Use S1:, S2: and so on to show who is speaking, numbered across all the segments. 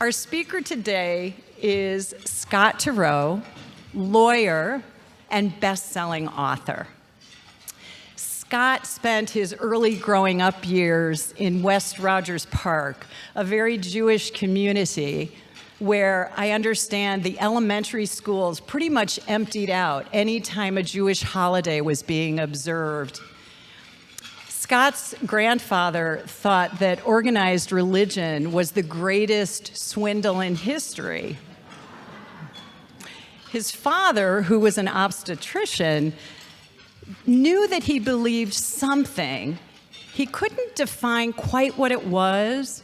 S1: Our speaker today is Scott Turow, lawyer and best-selling author. Scott spent his early growing up years in West Rogers Park, a very Jewish community where I understand the elementary schools pretty much emptied out anytime a Jewish holiday was being observed. Scott's grandfather thought that organized religion was the greatest swindle in history. His father, who was an obstetrician, knew that he believed something. He couldn't define quite what it was,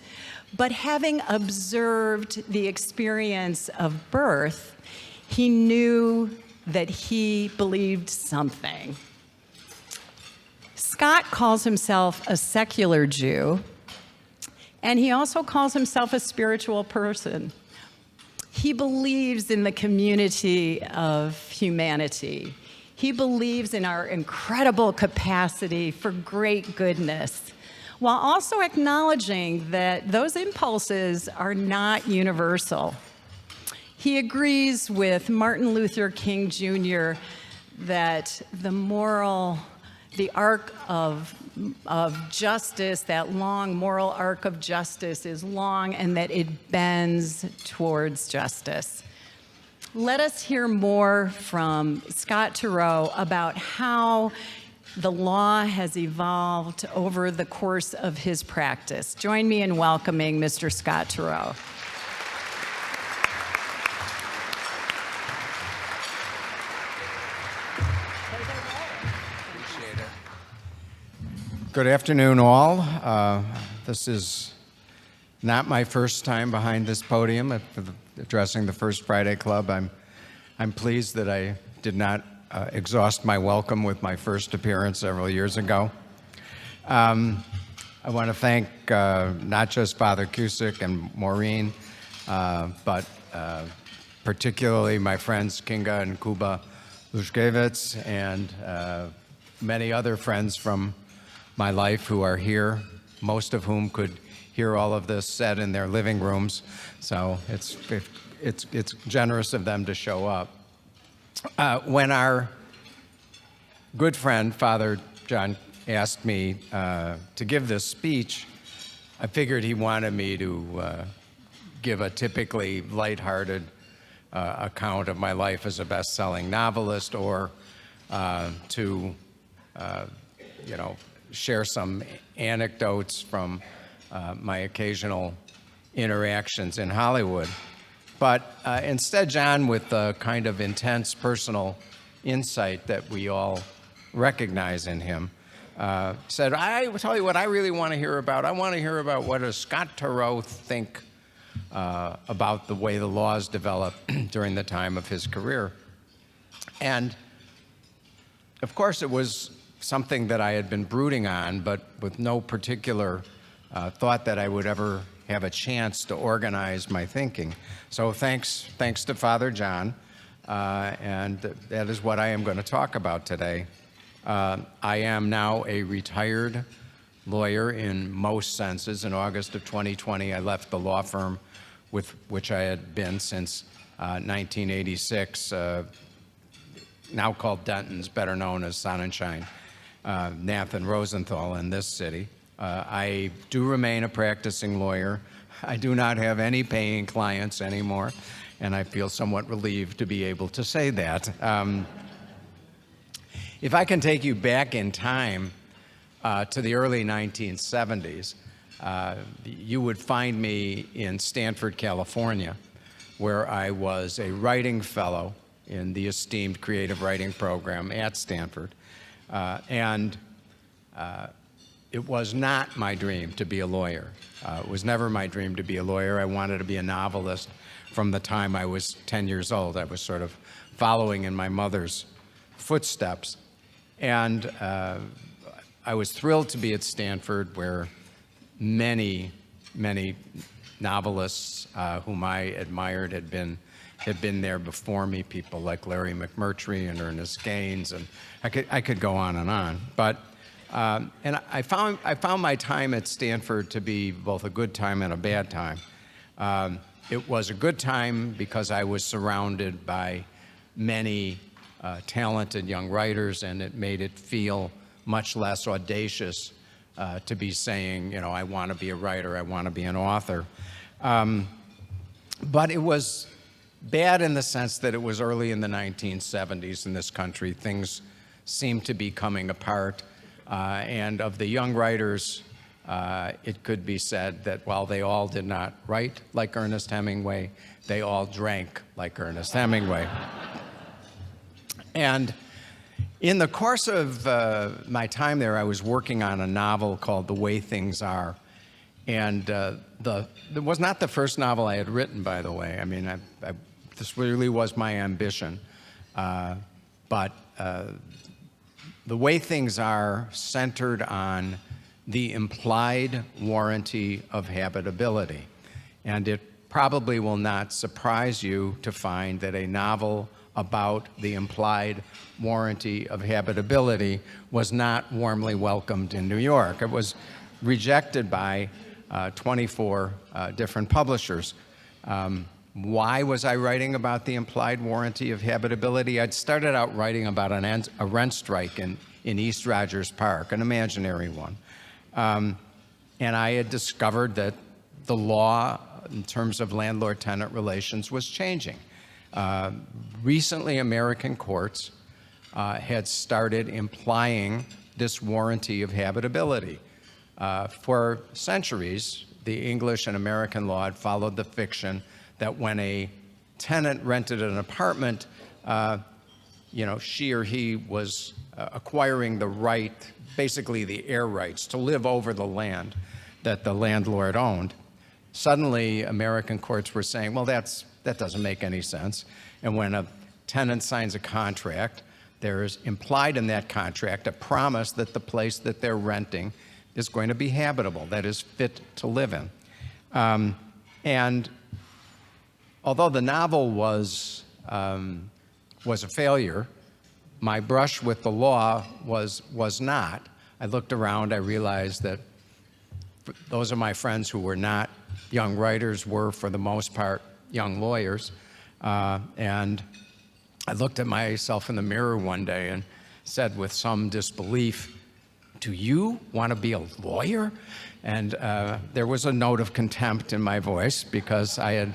S1: but having observed the experience of birth, he knew that he believed something. Scott calls himself a secular Jew, and he also calls himself a spiritual person. He believes in the community of humanity. He believes in our incredible capacity for great goodness, while also acknowledging that those impulses are not universal. He agrees with Martin Luther King Jr. that the arc of justice, that long moral arc of justice is long and that it bends towards justice. Let us hear more from Scott Turow about how the law has evolved over the course of his practice. Join me in welcoming Mr. Scott Turow.
S2: Appreciate it. Good afternoon, all. This is not my first time behind this podium addressing the First Friday Club. I'm pleased that I did not exhaust my welcome with my first appearance several years ago. I want to thank not just Father Cusick and Maureen, but particularly my friends Kinga and Kuba Lushkevitz and many other friends from my life who are here, most of whom could hear all of this said in their living rooms. So it's generous of them to show up. When our good friend, Father John, asked me to give this speech, I figured he wanted me to give a typically lighthearted account of my life as a best-selling novelist, or to share some anecdotes from my occasional interactions in Hollywood. But instead, John, with the kind of intense personal insight that we all recognize in him, said, I will tell you what I really want to hear about. I want to hear about what does Scott Turow think about the way the laws developed during the time of his career. And of course, it was something that I had been brooding on, but with no particular thought that I would ever have a chance to organize my thinking. So thanks to Father John, and that is what I am going to talk about today. I am now a retired lawyer in most senses. In August of 2020, I left the law firm with which I had been since 1986, now called Denton's, better known as Sonnenschein, Nathan Rosenthal in this city. I do remain a practicing lawyer. I do not have any paying clients anymore, and I feel somewhat relieved to be able to say that. If I can take you back in time to the early 1970s, you would find me in Stanford, California, where I was a writing fellow in the esteemed creative writing program at Stanford. It was not my dream to be a lawyer. It was never my dream to be a lawyer. I wanted to be a novelist from the time I was 10 years old. I was sort of following in my mother's footsteps. And I was thrilled to be at Stanford, where many novelists whom I admired had been there before me, people like Larry McMurtry and Ernest Gaines, and I could go on and on. But and I found my time at Stanford to be both a good time and a bad time. It was a good time because I was surrounded by many talented young writers, and it made it feel much less audacious to be saying, you know, I want to be a writer, I want to be an author. But it was bad in the sense that it was early in the 1970s in this country. Things seemed to be coming apart. And of the young writers, it could be said that while they all did not write like Ernest Hemingway, they all drank like Ernest Hemingway. And in the course of my time there, I was working on a novel called The Way Things Are. And it was not the first novel I had written, by the way. I mean, this really was my ambition. But The Way Things Are centered on the implied warranty of habitability. And it probably will not surprise you to find that a novel about the implied warranty of habitability was not warmly welcomed in New York. It was rejected by 24 different publishers. Why was I writing about the implied warranty of habitability? I'd started out writing about a rent strike in East Rogers Park, an imaginary one. And I had discovered that the law in terms of landlord-tenant relations was changing. Recently, American courts had started implying this warranty of habitability. For centuries, the English and American law had followed the fiction that when a tenant rented an apartment, she or he was acquiring the right, basically the air rights, to live over the land that the landlord owned. Suddenly, American courts were saying, well, that doesn't make any sense. And when a tenant signs a contract, there is implied in that contract a promise that the place that they're renting is going to be habitable, that is fit to live in. And although the novel was a failure, my brush with the law was not. I looked around, I realized that those of my friends who were not young writers were, for the most part, young lawyers. And I looked at myself in the mirror one day and said with some disbelief, "Do you want to be a lawyer?" And there was a note of contempt in my voice because I'd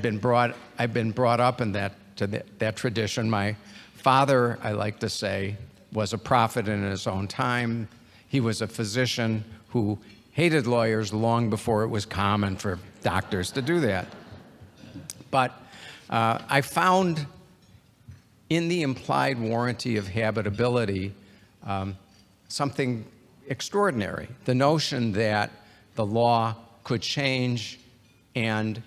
S2: been brought up in that tradition. My father, I like to say, was a prophet in his own time. He was a physician who hated lawyers long before it was common for doctors to do that. But I found in the implied warranty of habitability something extraordinary, the notion that the law could change and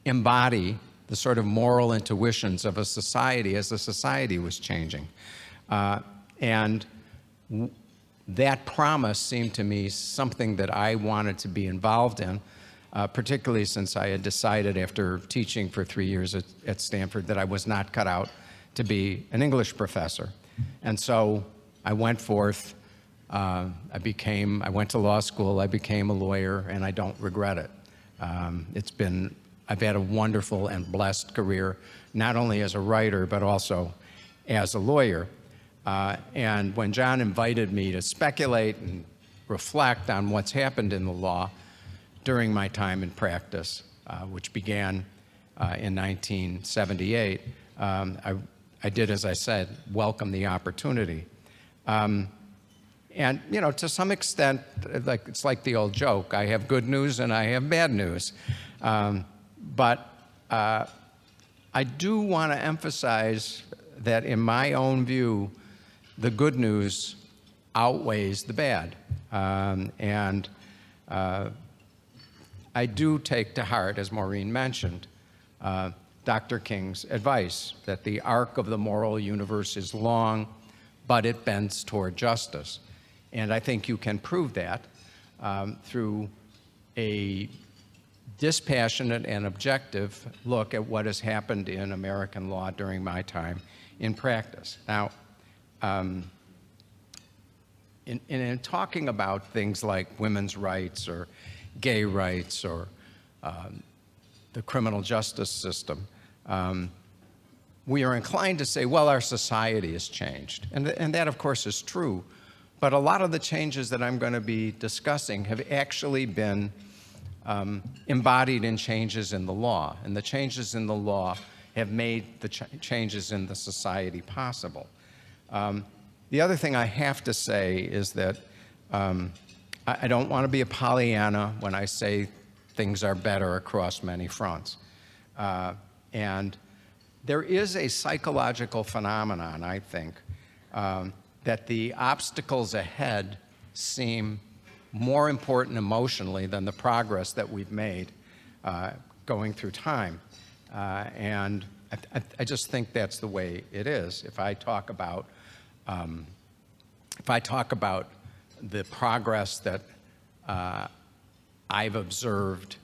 S2: embody the sort of moral intuitions of a society as the society was changing. And that promise seemed to me something that I wanted to be involved in, particularly since I had decided after teaching for 3 years at Stanford that I was not cut out to be an English professor. And so I went forth, I went to law school, I became a lawyer, and I don't regret it. I've had a wonderful and blessed career, not only as a writer, but also as a lawyer. And when John invited me to speculate and reflect on what's happened in the law during my time in practice, which began in 1978, I did, as I said, welcome the opportunity. And, to some extent, it's like the old joke, I have good news and I have bad news. But I do want to emphasize that in my own view, the good news outweighs the bad. And I do take to heart, as Maureen mentioned, Dr. King's advice that the arc of the moral universe is long, but it bends toward justice. And I think you can prove that through a dispassionate and objective look at what has happened in American law during my time in practice. Now, in talking about things like women's rights or gay rights or the criminal justice system, we are inclined to say, well, our society has changed. And that, of course, is true. But a lot of the changes that I'm going to be discussing have actually been embodied in changes in the law. And the changes in the law have made the changes in the society possible. The other thing I have to say is that I don't want to be a Pollyanna when I say things are better across many fronts. And there is a psychological phenomenon, I think, that the obstacles ahead seem more important emotionally than the progress that we've made going through time. And I just think that's the way it is. If I talk about the progress that I've observed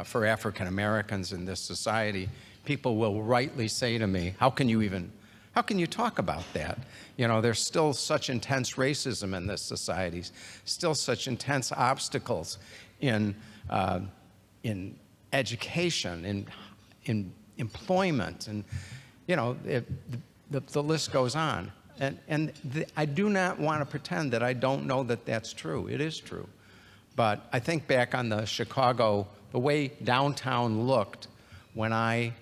S2: for African Americans in this society, people will rightly say to me, how can you talk about that? You know, there's still such intense racism in this society, still such intense obstacles in education, in employment, and, you know, the list goes on. I do not want to pretend that I don't know that that's true. It is true. But I think back on the way downtown looked when I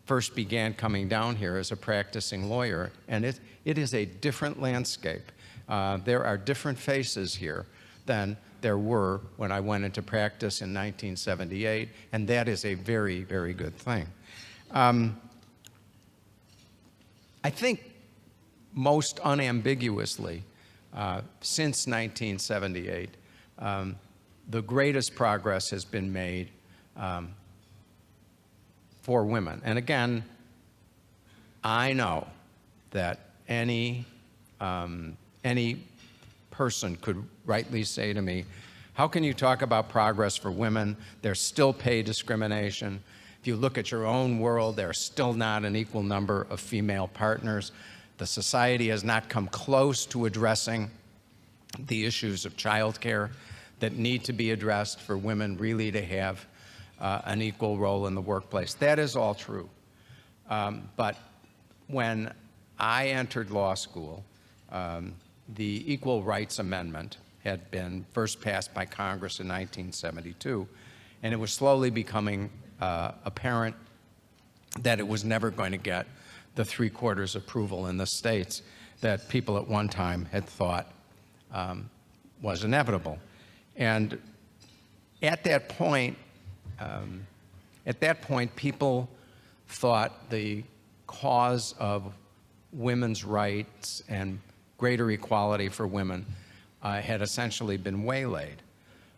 S2: first began coming down here as a practicing lawyer, and it is a different landscape. There are different faces here than there were when I went into practice in 1978, and that is a very, very good thing. I think most unambiguously, since 1978, the greatest progress has been made for women. And again, I know that any person could rightly say to me, how can you talk about progress for women? There's still pay discrimination. If you look at your own world, there's still not an equal number of female partners. The society has not come close to addressing the issues of childcare that need to be addressed for women really to have an equal role in the workplace. That is all true. But when I entered law school, the Equal Rights Amendment had been first passed by Congress in 1972, and it was slowly becoming apparent that it was never going to get the three-quarters approval in the states that people at one time had thought was inevitable. And at that point, people thought the cause of women's rights and greater equality for women had essentially been waylaid.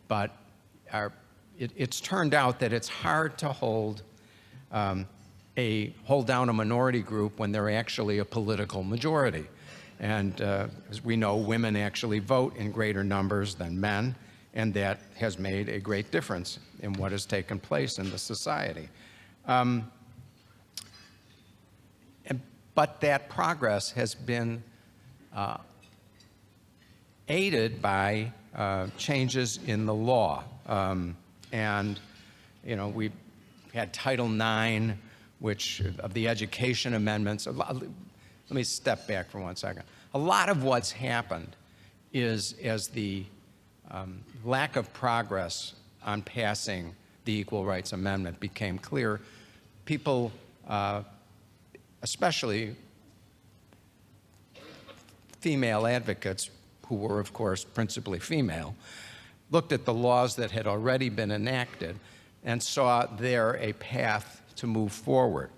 S2: But it's turned out that it's hard to hold down a minority group when they're actually a political majority. And as we know, women actually vote in greater numbers than men, and that has made a great difference in what has taken place in the society. But that progress has been aided by changes in the law. And, you know, we've had Title IX, which of the education amendments. Let me step back for 1 second. A lot of what's happened is as the lack of progress on passing the Equal Rights Amendment became clear, people, especially female advocates, who were, of course, principally female, looked at the laws that had already been enacted and saw there a path to move forward,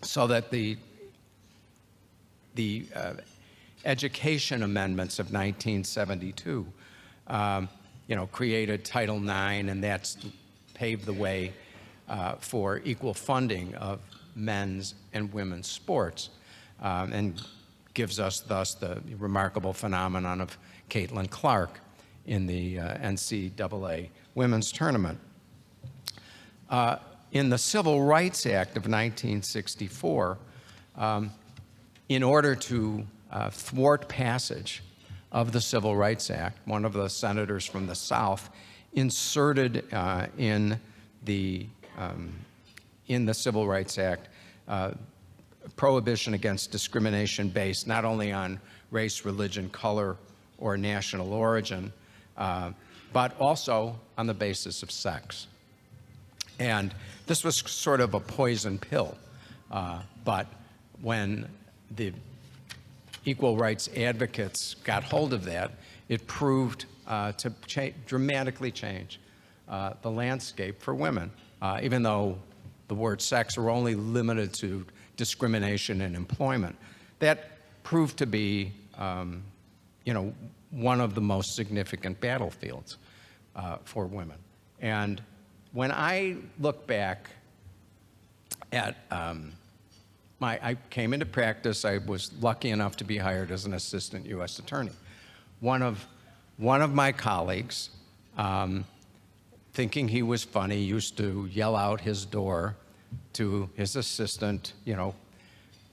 S2: so that the education amendments of 1972, created Title IX, and that's paved the way for equal funding of men's and women's sports, and gives us thus the remarkable phenomenon of Caitlin Clark in the NCAA women's tournament. In the Civil Rights Act of 1964, in order to thwart passage of the Civil Rights Act, one of the senators from the South inserted in the in the Civil Rights Act, prohibition against discrimination based not only on race, religion, color, or national origin, but also on the basis of sex. And this was sort of a poison pill, but when the equal rights advocates got hold of that, it proved to dramatically change the landscape for women, even though the word sex were only limited to discrimination in employment. That proved to be, one of the most significant battlefields for women. And when I look back at I came into practice, I was lucky enough to be hired as an assistant U.S. attorney. One of my colleagues, thinking he was funny, used to yell out his door to his assistant,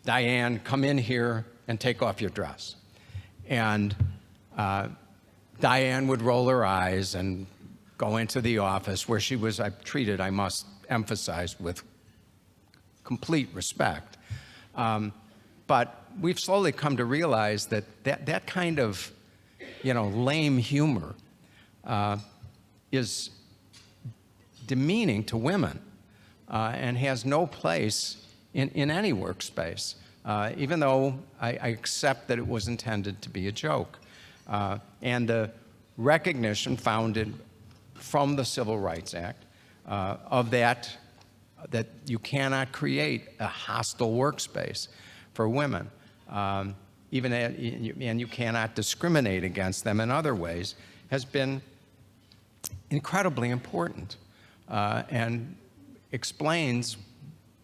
S2: Diane, come in here and take off your dress. And Diane would roll her eyes and go into the office where she was treated, I must emphasize, with complete respect. But we've slowly come to realize that kind of, lame humor is demeaning to women and has no place in any workspace, even though I accept that it was intended to be a joke. And the recognition founded from the Civil Rights Act of that you cannot create a hostile workspace for women, and you cannot discriminate against them in other ways, has been incredibly important and explains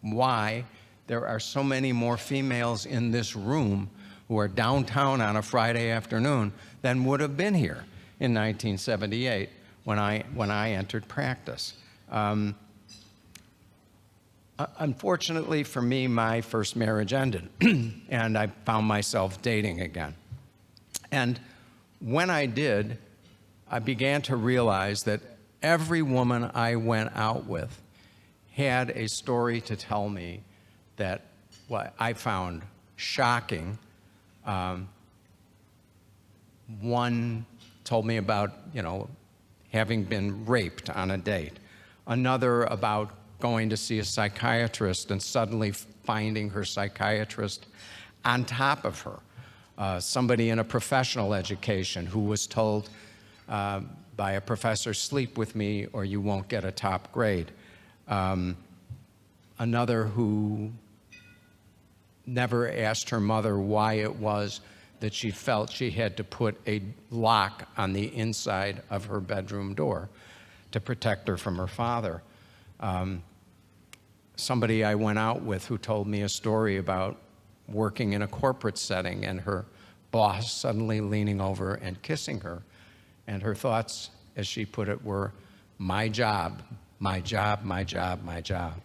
S2: why there are so many more females in this room who are downtown on a Friday afternoon than would have been here in 1978 when I entered practice. Unfortunately for me, my first marriage ended, and I found myself dating again. And when I did, I began to realize that every woman I went out with had a story to tell me that what I found shocking. One told me about, having been raped on a date. Another about going to see a psychiatrist and suddenly finding her psychiatrist on top of her. Somebody in a professional education who was told by a professor, sleep with me or you won't get a top grade. Another who never asked her mother why it was that she felt she had to put a lock on the inside of her bedroom door to protect her from her father. Somebody I went out with who told me a story about working in a corporate setting and her boss suddenly leaning over and kissing her. And her thoughts, as she put it, were, my job, my job, my job, my job.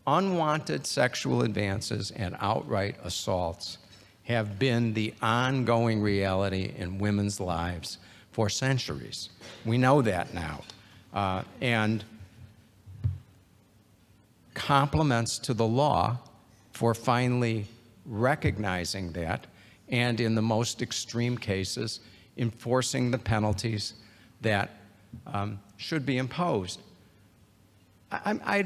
S2: Unwanted sexual advances and outright assaults have been the ongoing reality in women's lives for centuries. We know that now. And compliments to the law for finally recognizing that, and in the most extreme cases, enforcing the penalties that should be imposed. I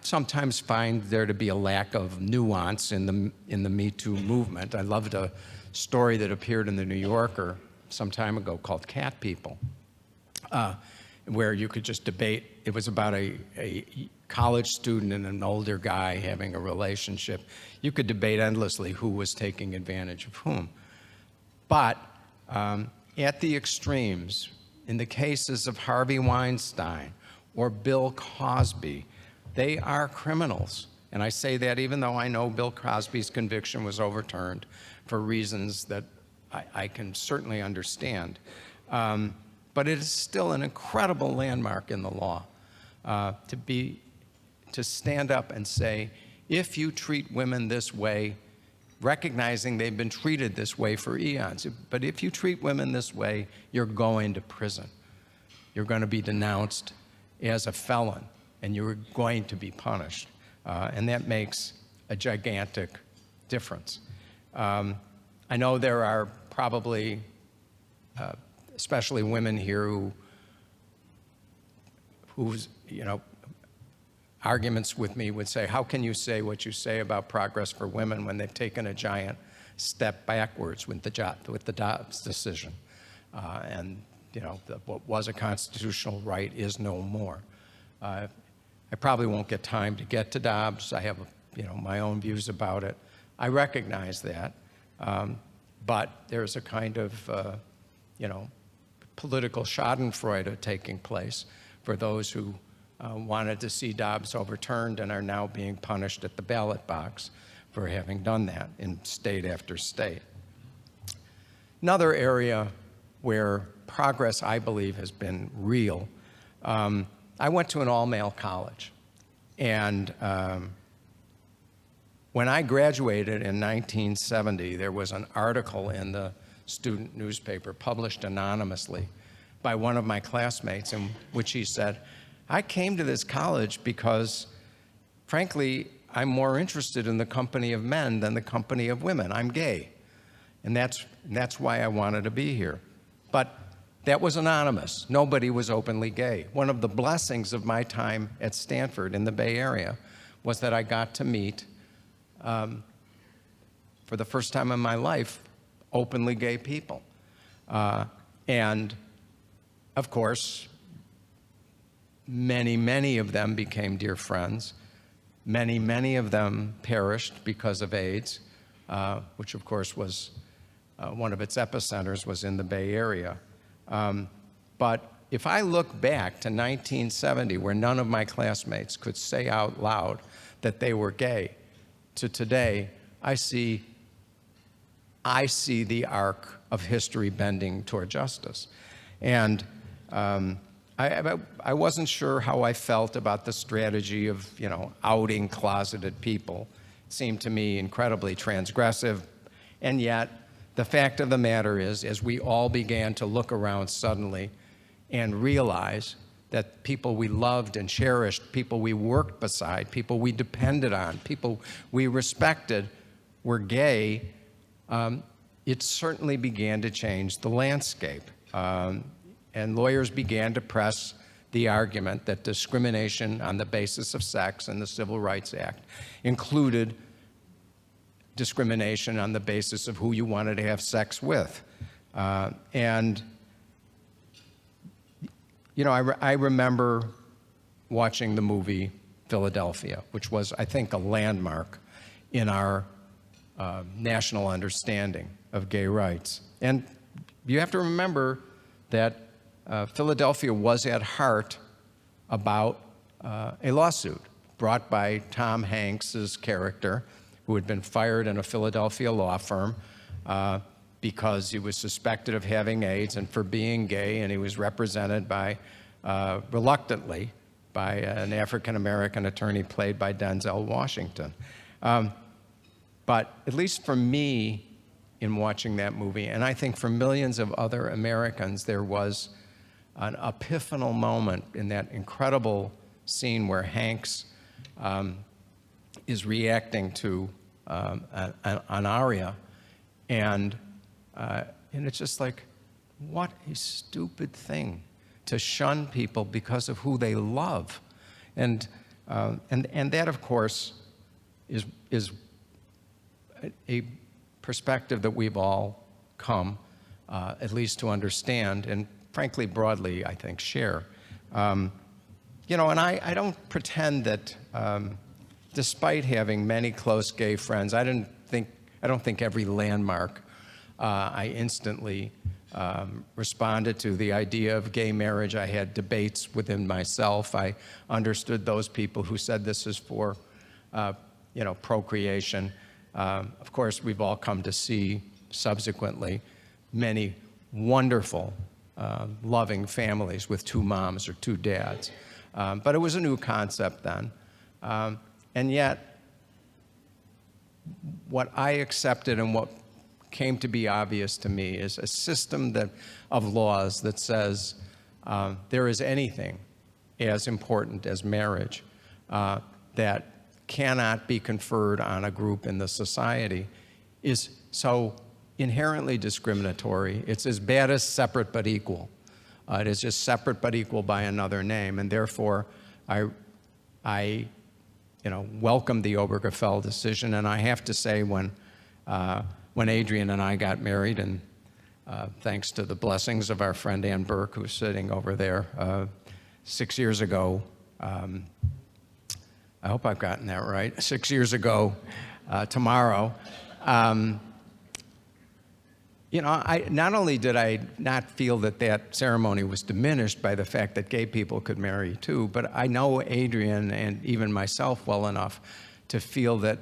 S2: sometimes find there to be a lack of nuance in the Me Too movement. I loved a story that appeared in the New Yorker some time ago called Cat People, where you could just debate. It was about a college student and an older guy having a relationship. You could debate endlessly who was taking advantage of whom. But at the extremes, in the cases of Harvey Weinstein or Bill Cosby, they are criminals. And I say that even though I know Bill Cosby's conviction was overturned for reasons that I can certainly understand. But it is still an incredible landmark in the law to stand up and say, if you treat women this way, recognizing they've been treated this way for eons, but if you treat women this way, you're going to prison. You're going to be denounced as a felon. and you're going to be punished. And that makes a gigantic difference. I know there are probably, especially women here whose, arguments with me would say, how can you say what you say about progress for women when they've taken a giant step backwards with the Dobbs decision? What was a constitutional right is no more. I probably won't get time to get to Dobbs. I have, my own views about it. I recognize that, but there's a kind of, political schadenfreude taking place for those who wanted to see Dobbs overturned and are now being punished at the ballot box for having done that in state after state. Another area where progress, I believe, has been real. I went to an all-male college, and when I graduated in 1970, there was an article in the student newspaper published anonymously by one of my classmates in which he said, I came to this college because, frankly, I'm more interested in the company of men than the company of women. I'm gay, and that's why I wanted to be here. But that was anonymous. Nobody was openly gay. One of the blessings of my time at Stanford in the Bay Area was that I got to meet, for the first time in my life, openly gay people. And, of course, many of them became dear friends. Many of them perished because of AIDS, which, of course, was one of its epicenters was in the Bay Area. But if I look back to 1970, where none of my classmates could say out loud that they were gay, to today, I see the arc of history bending toward justice. And I wasn't sure how I felt about the strategy of, outing closeted people. It seemed to me incredibly transgressive. And yet, the fact of the matter is, as we all began to look around suddenly and realize that people we loved and cherished, people we worked beside, people we depended on, people we respected were gay, it certainly began to change the landscape. And lawyers began to press the argument that discrimination on the basis of sex in the Civil Rights Act included discrimination on the basis of who you wanted to have sex with. I remember watching the movie Philadelphia, which was, I think, a landmark in our national understanding of gay rights. And you have to remember that Philadelphia was at heart about a lawsuit brought by Tom Hanks's character, who had been fired in a Philadelphia law firm because he was suspected of having AIDS and for being gay, and he was represented by, reluctantly, by an African-American attorney played by Denzel Washington. But at least for me, in watching that movie, and I think for millions of other Americans, there was an epiphanal moment in that incredible scene where Hanks is reacting to an aria, and it's just like, what a stupid thing to shun people because of who they love, and that, of course, is a perspective that we've all come, at least to understand, and frankly, broadly, I think, share. And I don't pretend that, despite having many close gay friends, I don't think every landmark I instantly responded to. The idea of gay marriage, I had debates within myself. I understood those people who said this is for, procreation. Of course, we've all come to see subsequently many wonderful, loving families with two moms or two dads. But it was a new concept then. And yet, what I accepted and what came to be obvious to me is a system of laws that says there is anything as important as marriage, that cannot be conferred on a group in the society, is so inherently discriminatory. It's as bad as separate but equal. It is just separate but equal by another name, and therefore I welcome the Obergefell decision. And I have to say, when Adrian and I got married, and thanks to the blessings of our friend Ann Burke, who's sitting over there, 6 years ago, I hope I've gotten that right, 6 years ago tomorrow, not only did I not feel that ceremony was diminished by the fact that gay people could marry too, but I know Adrian and even myself well enough to feel that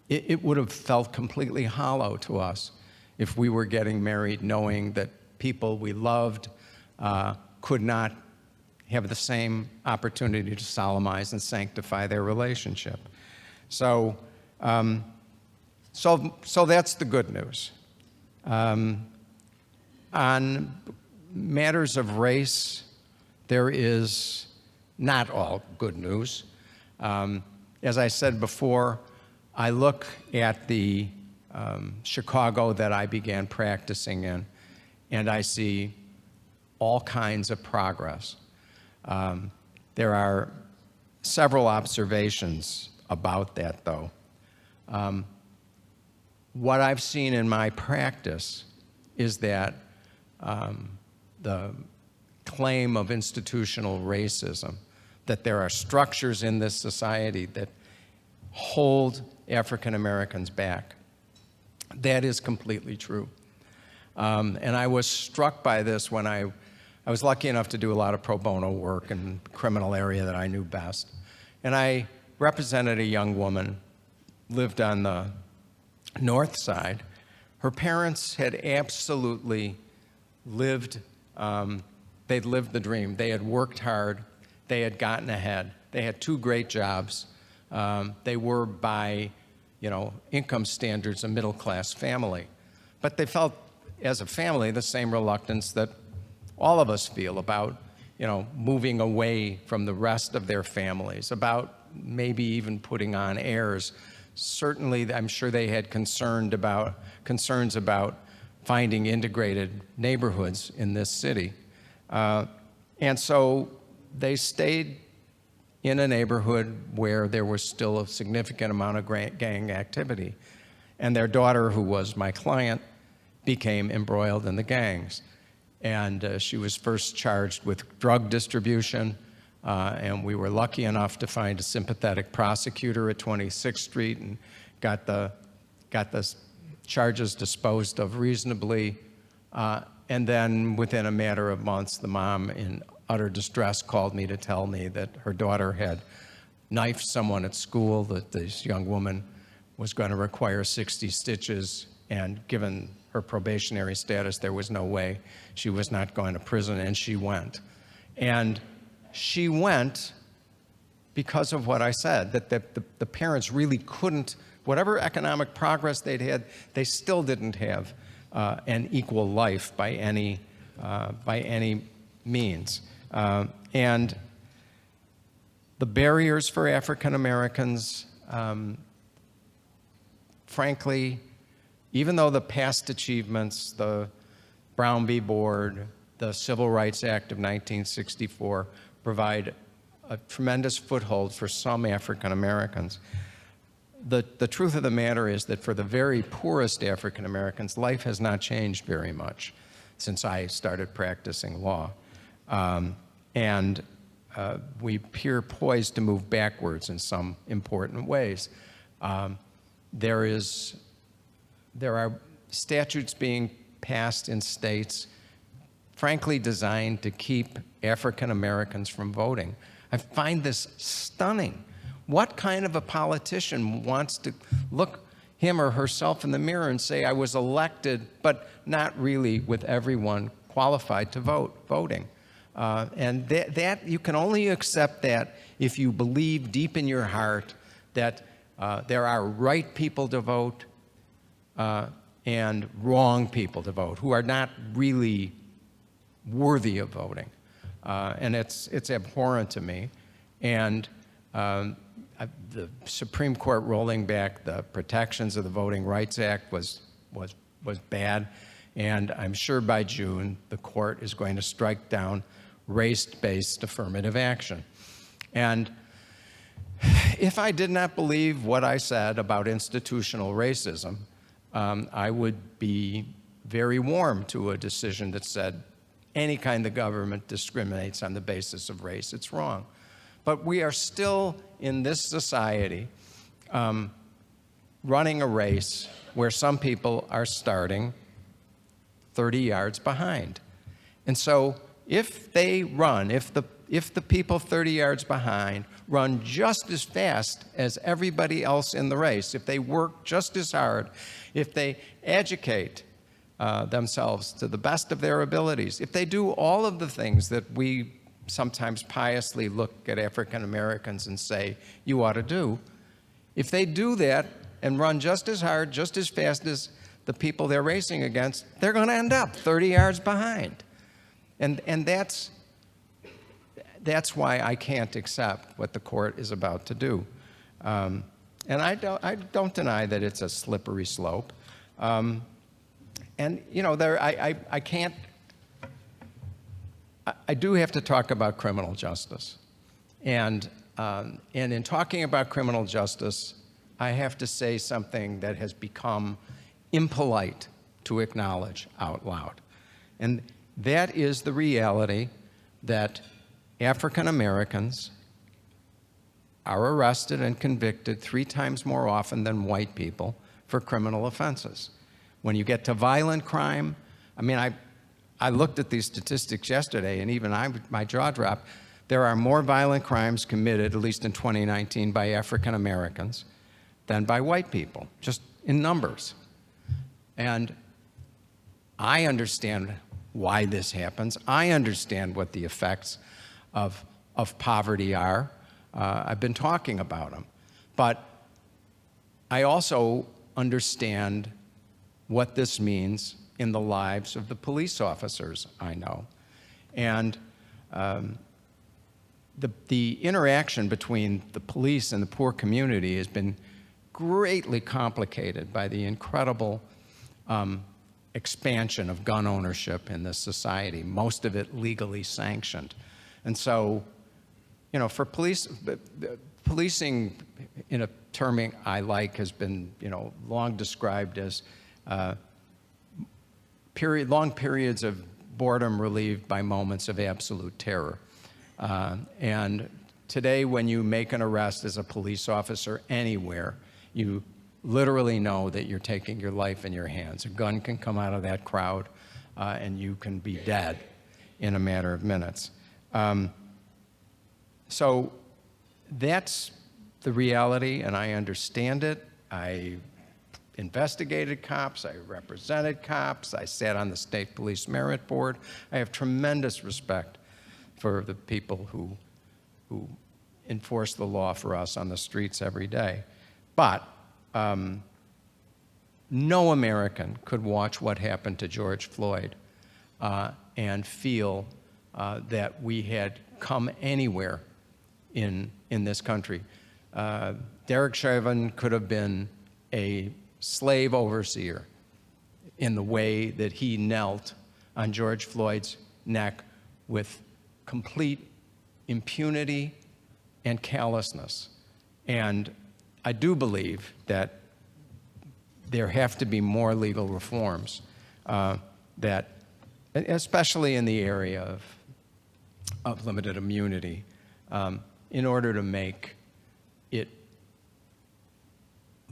S2: it would have felt completely hollow to us if we were getting married knowing that people we loved could not have the same opportunity to solemnize and sanctify their relationship. So that's the good news. On matters of race, there is not all good news. As I said before, I look at the Chicago that I began practicing in, and I see all kinds of progress. There are several observations about that, though. What I've seen in my practice is that the claim of institutional racism, that there are structures in this society that hold African Americans back, that is completely true. And I was struck by this when I was lucky enough to do a lot of pro bono work in the criminal area that I knew best. And I represented a young woman, lived on the North Side. Her parents had absolutely lived, they'd lived the dream. They had worked hard. They had gotten ahead. They had two great jobs. They were, by income standards, a middle-class family. But they felt, as a family, the same reluctance that all of us feel about, moving away from the rest of their families, about maybe even putting on heirs. Certainly, I'm sure they had concerns about finding integrated neighborhoods in this city. And so they stayed in a neighborhood where there was still a significant amount of gang activity. And their daughter, who was my client, became embroiled in the gangs. And she was first charged with drug distribution, and we were lucky enough to find a sympathetic prosecutor at 26th Street and got the charges disposed of reasonably. And then within a matter of months, the mom, in utter distress, called me to tell me that her daughter had knifed someone at school, that this young woman was going to require 60 stitches, and given her probationary status, there was no way she was not going to prison, and she went. And she went because of what I said, that the parents really couldn't, whatever economic progress they'd had, they still didn't have an equal life by any means. And the barriers for African Americans, frankly, even though the past achievements, the Brown v. Board, the Civil Rights Act of 1964, provide a tremendous foothold for some African Americans, the truth of the matter is that for the very poorest African Americans, life has not changed very much since I started practicing law. And we appear poised to move backwards in some important ways. There are statutes being passed in states, frankly, designed to keep African Americans from voting. I find this stunning. What kind of a politician wants to look him or herself in the mirror and say, I was elected, but not really with everyone qualified to voting? And that you can only accept that if you believe deep in your heart that there are right people to vote and wrong people to vote who are not really worthy of voting. and it's abhorrent to me. And the Supreme Court rolling back the protections of the Voting Rights Act was bad, and I'm sure by June the court is going to strike down race-based affirmative action. And if I did not believe what I said about institutional racism, I would be very warm to a decision that said any kind of government discriminates on the basis of race. It's wrong. But we are still in this society running a race where some people are starting 30 yards behind. And so if they run, if the people 30 yards behind run just as fast as everybody else in the race, if they work just as hard, if they educate themselves to the best of their abilities, if they do all of the things that we sometimes piously look at African Americans and say, you ought to do, if they do that and run just as hard, just as fast as the people they're racing against, they're going to end up 30 yards behind. And that's why I can't accept what the court is about to do. And I don't deny that it's a slippery slope. And you know, I do have to talk about criminal justice. And in talking about criminal justice, I have to say something that has become impolite to acknowledge out loud. And that is the reality that African Americans are arrested and convicted 3 times more often than white people for criminal offenses. When you get to violent crime, I mean, I looked at these statistics yesterday, and even my jaw dropped. There are more violent crimes committed, at least in 2019, by African Americans than by white people, just in numbers. And I understand why this happens. I understand what the effects of poverty are. I've been talking about them. But I also understand what this means in the lives of the police officers I know. And the interaction between the police and the poor community has been greatly complicated by the incredible expansion of gun ownership in this society, most of it legally sanctioned. And so, you know, for policing in a term I like has been, you know, long described as long periods of boredom relieved by moments of absolute terror. And today, when you make an arrest as a police officer anywhere, you literally know that you're taking your life in your hands. A gun can come out of that crowd, and you can be dead in a matter of minutes. So that's the reality, and I understand it. I investigated cops, I represented cops, I sat on the State Police Merit Board. I have tremendous respect for the people who enforce the law for us on the streets every day. But no American could watch what happened to George Floyd and feel that we had come anywhere in this country. Derek Chauvin could have been a slave overseer in the way that he knelt on George Floyd's neck with complete impunity and callousness. And I do believe that there have to be more legal reforms that, especially in the area of limited immunity, in order to make it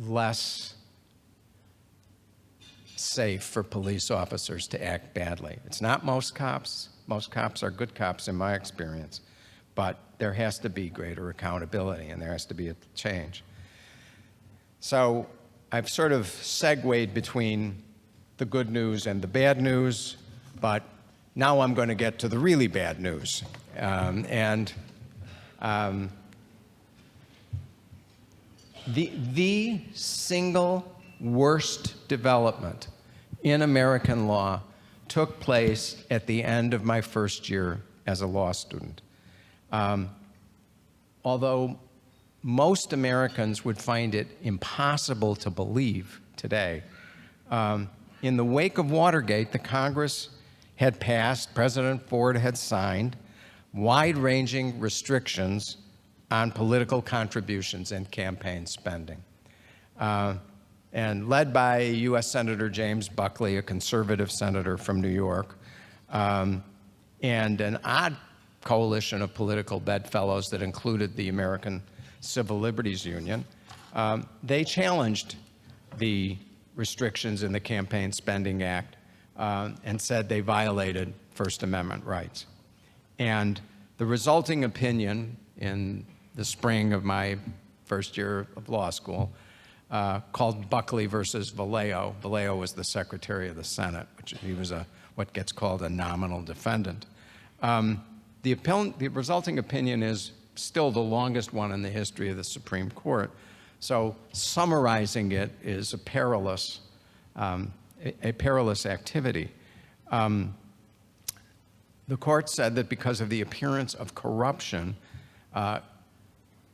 S2: less safe for police officers to act badly. It's not most cops. Most cops are good cops in my experience, but there has to be greater accountability and there has to be a change. So I've sort of segued between the good news and the bad news, but now I'm going to get to the really bad news. The single worst development in American law took place at the end of my first year as a law student. Although most Americans would find it impossible to believe today, in the wake of Watergate, the Congress had passed, President Ford had signed, wide-ranging restrictions on political contributions and campaign spending. And led by U.S. Senator James Buckley, a conservative senator from New York, and an odd coalition of political bedfellows that included the American Civil Liberties Union, they challenged the restrictions in the Campaign Spending Act and said they violated First Amendment rights. And the resulting opinion in the spring of my first year of law school called Buckley versus Vallejo. Vallejo was the Secretary of the Senate, which he was what gets called a nominal defendant. The resulting opinion is still the longest one in the history of the Supreme Court. So summarizing it is a perilous activity. The court said that because of the appearance of corruption,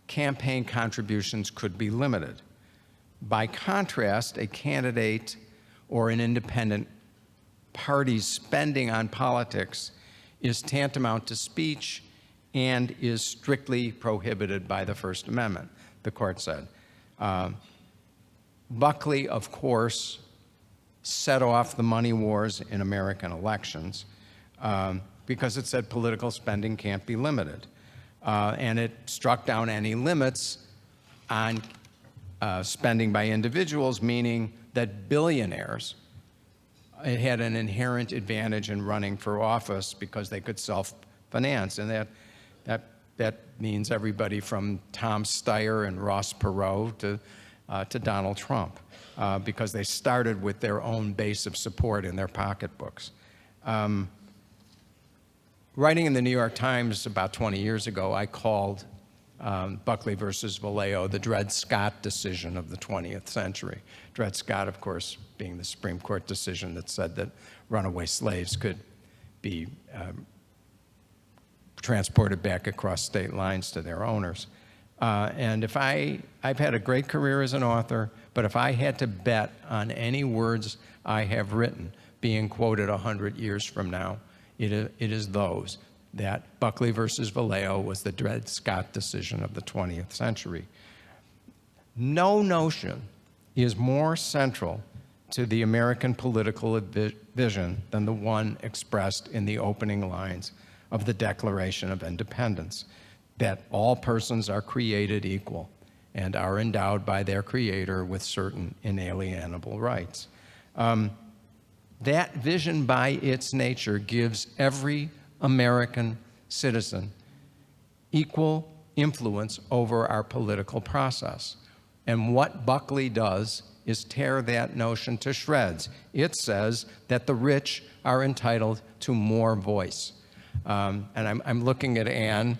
S2: campaign contributions could be limited. By contrast, a candidate or an independent party's spending on politics is tantamount to speech and is strictly prohibited by the First Amendment, the court said. Buckley, of course, set off the money wars in American elections because it said political spending can't be limited. And it struck down any limits on spending by individuals, meaning that billionaires had an inherent advantage in running for office because they could self-finance. And that means everybody from Tom Steyer and Ross Perot to Donald Trump, because they started with their own base of support in their pocketbooks. Writing in the New York Times about 20 years ago, I called Buckley versus Vallejo the Dred Scott decision of the 20th century. Dred Scott, of course, being the Supreme Court decision that said that runaway slaves could be transported back across state lines to their owners. And I've had a great career as an author, but if I had to bet on any words I have written being quoted 100 years from now, it is those, that Buckley versus Vallejo was the Dred Scott decision of the 20th century. No notion is more central to the American political vision than the one expressed in the opening lines of the Declaration of Independence, that all persons are created equal and are endowed by their Creator with certain inalienable rights. That vision by its nature gives every American citizen equal influence over our political process. And what Buckley does is tear that notion to shreds. It says that the rich are entitled to more voice. And I'm looking at Anne.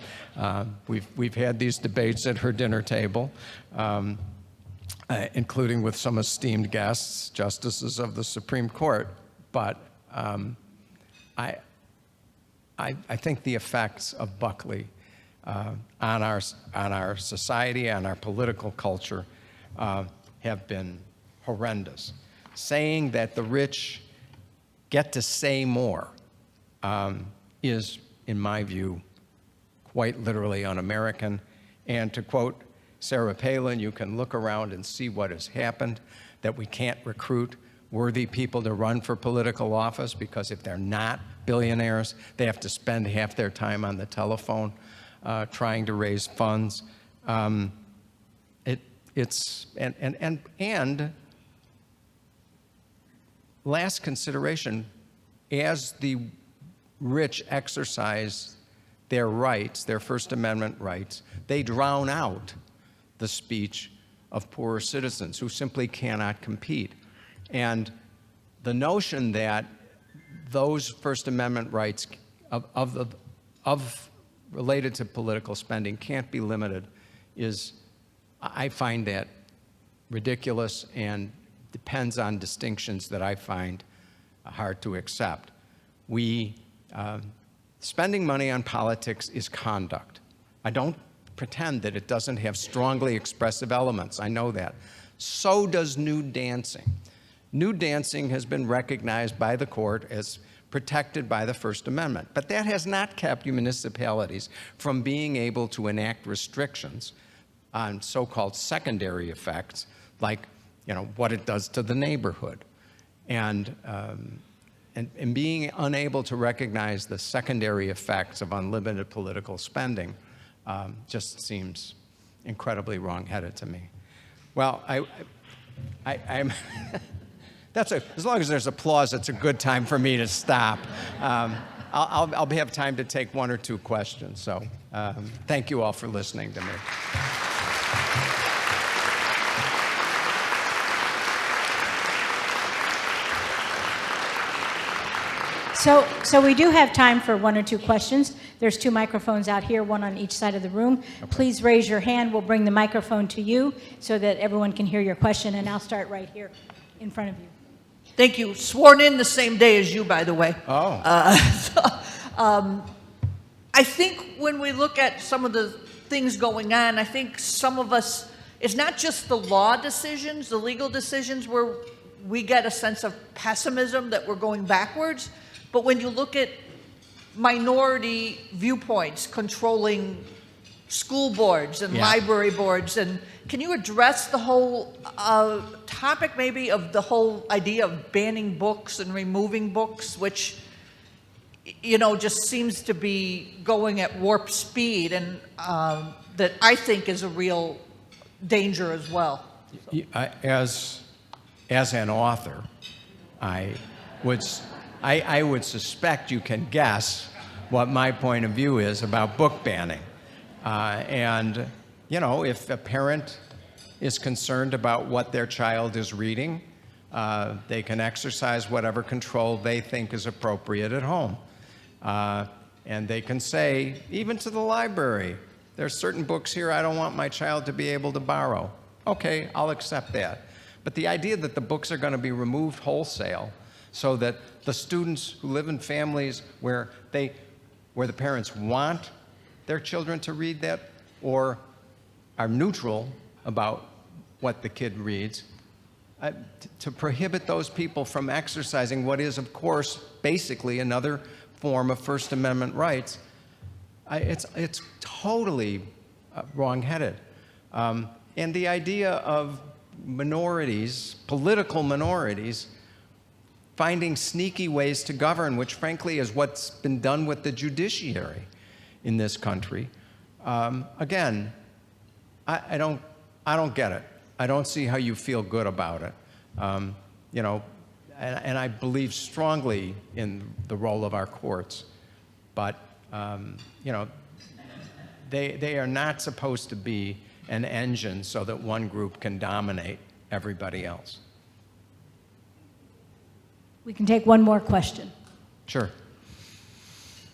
S2: We've had these debates at her dinner table, including with some esteemed guests, justices of the Supreme Court. But I think the effects of Buckley on our society, on our political culture, have been horrendous. Saying that the rich get to say more is, in my view, quite literally un-American. And to quote Sarah Palin, you can look around and see what has happened, that we can't recruit worthy people to run for political office because if they're not billionaires, they have to spend half their time on the telephone trying to raise funds. And last consideration, as the rich exercise their rights, their First Amendment rights, they drown out the speech of poorer citizens who simply cannot compete. And the notion that those First Amendment rights related to political spending can't be limited I find that ridiculous and depends on distinctions that I find hard to accept. We spending money on politics is conduct. I don't pretend that it doesn't have strongly expressive elements. I know that. So does nude dancing. Nude dancing has been recognized by the court as protected by the First Amendment. But that has not kept municipalities from being able to enact restrictions on so-called secondary effects, like what it does to the neighborhood. And being unable to recognize the secondary effects of unlimited political spending just seems incredibly wrong-headed to me. Well, I'm as long as there's applause, it's a good time for me to stop. I'll have time to take one or two questions. So thank you all for listening to me.
S3: So we do have time for one or two questions. There's two microphones out here, one on each side of the room. Okay. Please raise your hand. We'll bring the microphone to you so that everyone can hear your question. And I'll start right here in front of you.
S4: Thank you. Sworn in the same day as you, by the way.
S2: Oh.
S4: I think when we look at some of the things going on, I think some of us, it's not just the law decisions, the legal decisions where we get a sense of pessimism that we're going backwards. But when you look at minority viewpoints controlling school boards and library boards, and can you address the whole topic maybe of the whole idea of banning books and removing books, which just seems to be going at warp speed, and that I think is a real danger as well.
S2: As an author, I would suspect you can guess what my point of view is about book banning. And if a parent is concerned about what their child is reading, they can exercise whatever control they think is appropriate at home. And they can say, even to the library, there's certain books here I don't want my child to be able to borrow. Okay, I'll accept that. But the idea that the books are going to be removed wholesale so that the students who live in families where the parents want their children to read that or are neutral about what the kid reads, to prohibit those people from exercising what is, of course, basically another form of First Amendment rights, it's totally wrong-headed. And the idea of minorities, political minorities, finding sneaky ways to govern, which frankly is what's been done with the judiciary in this country. Again, I don't get it. I don't see how you feel good about it. And I believe strongly in the role of our courts, but they are not supposed to be an engine so that one group can dominate everybody else.
S3: We can take one more question.
S2: Sure.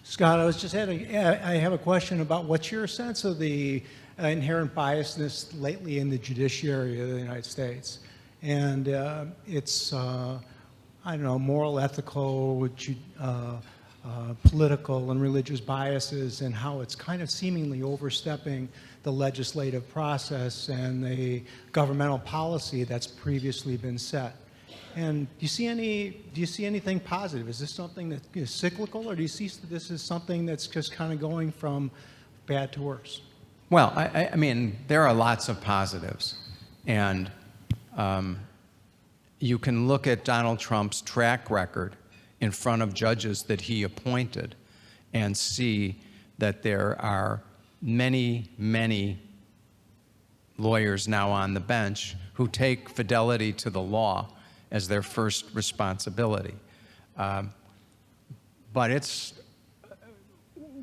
S5: Scott, I have a question about what's your sense of the inherent biasness lately in the judiciary of the United States, and its moral, ethical, political, and religious biases, and how it's kind of seemingly overstepping the legislative process and the governmental policy that's previously been set. And do you see anything positive? Is this something that is cyclical, or do you see this as something that's just kind of going from bad to worse?
S2: Well, I mean, there are lots of positives. And you can look at Donald Trump's track record in front of judges that he appointed and see that there are many, many lawyers now on the bench who take fidelity to the law as their first responsibility. But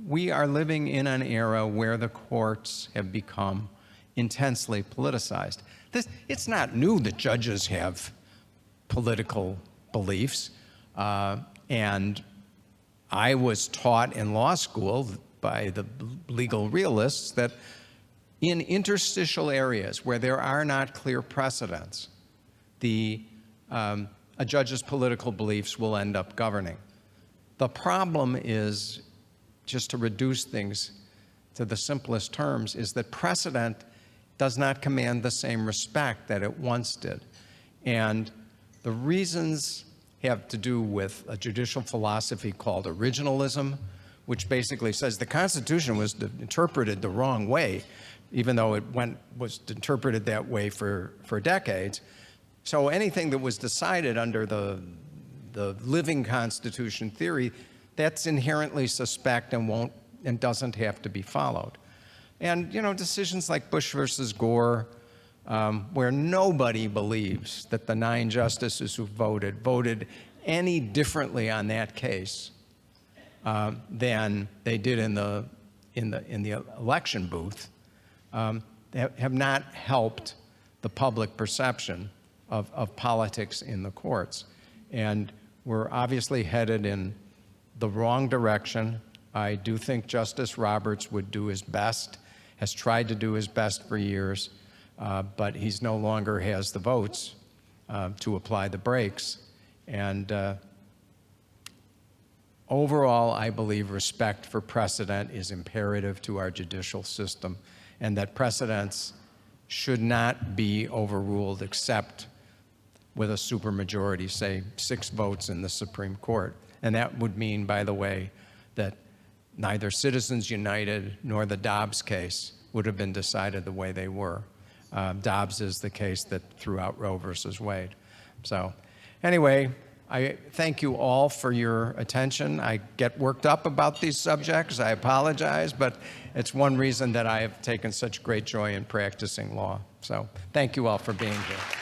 S2: we are living in an era where the courts have become intensely politicized. It's not new that judges have political beliefs. And I was taught in law school by the legal realists that in interstitial areas where there are not clear precedents, a judge's political beliefs will end up governing. The problem is just to reduce things to the simplest terms, is that precedent does not command the same respect that it once did. And the reasons have to do with a judicial philosophy called originalism, which basically says the Constitution was interpreted the wrong way, even though it was interpreted that way for decades. So anything that was decided under the living Constitution theory, that's inherently suspect and doesn't have to be followed. And, you know, decisions like Bush versus Gore, where nobody believes that the 9 justices who voted any differently on that case than they did in the election booth, have not helped the public perception of politics in the courts. And we're obviously headed in the wrong direction. I do think Justice Roberts would do his best, has tried to do his best for years, but he's no longer has the votes to apply the brakes. And overall, I believe respect for precedent is imperative to our judicial system, and that precedents should not be overruled except with a supermajority, say 6 votes in the Supreme Court. And that would mean, by the way, that neither Citizens United nor the Dobbs case would have been decided the way they were. Dobbs is the case that threw out Roe versus Wade. So anyway, I thank you all for your attention. I get worked up about these subjects. I apologize, but it's one reason that I have taken such great joy in practicing law. So thank you all for being here.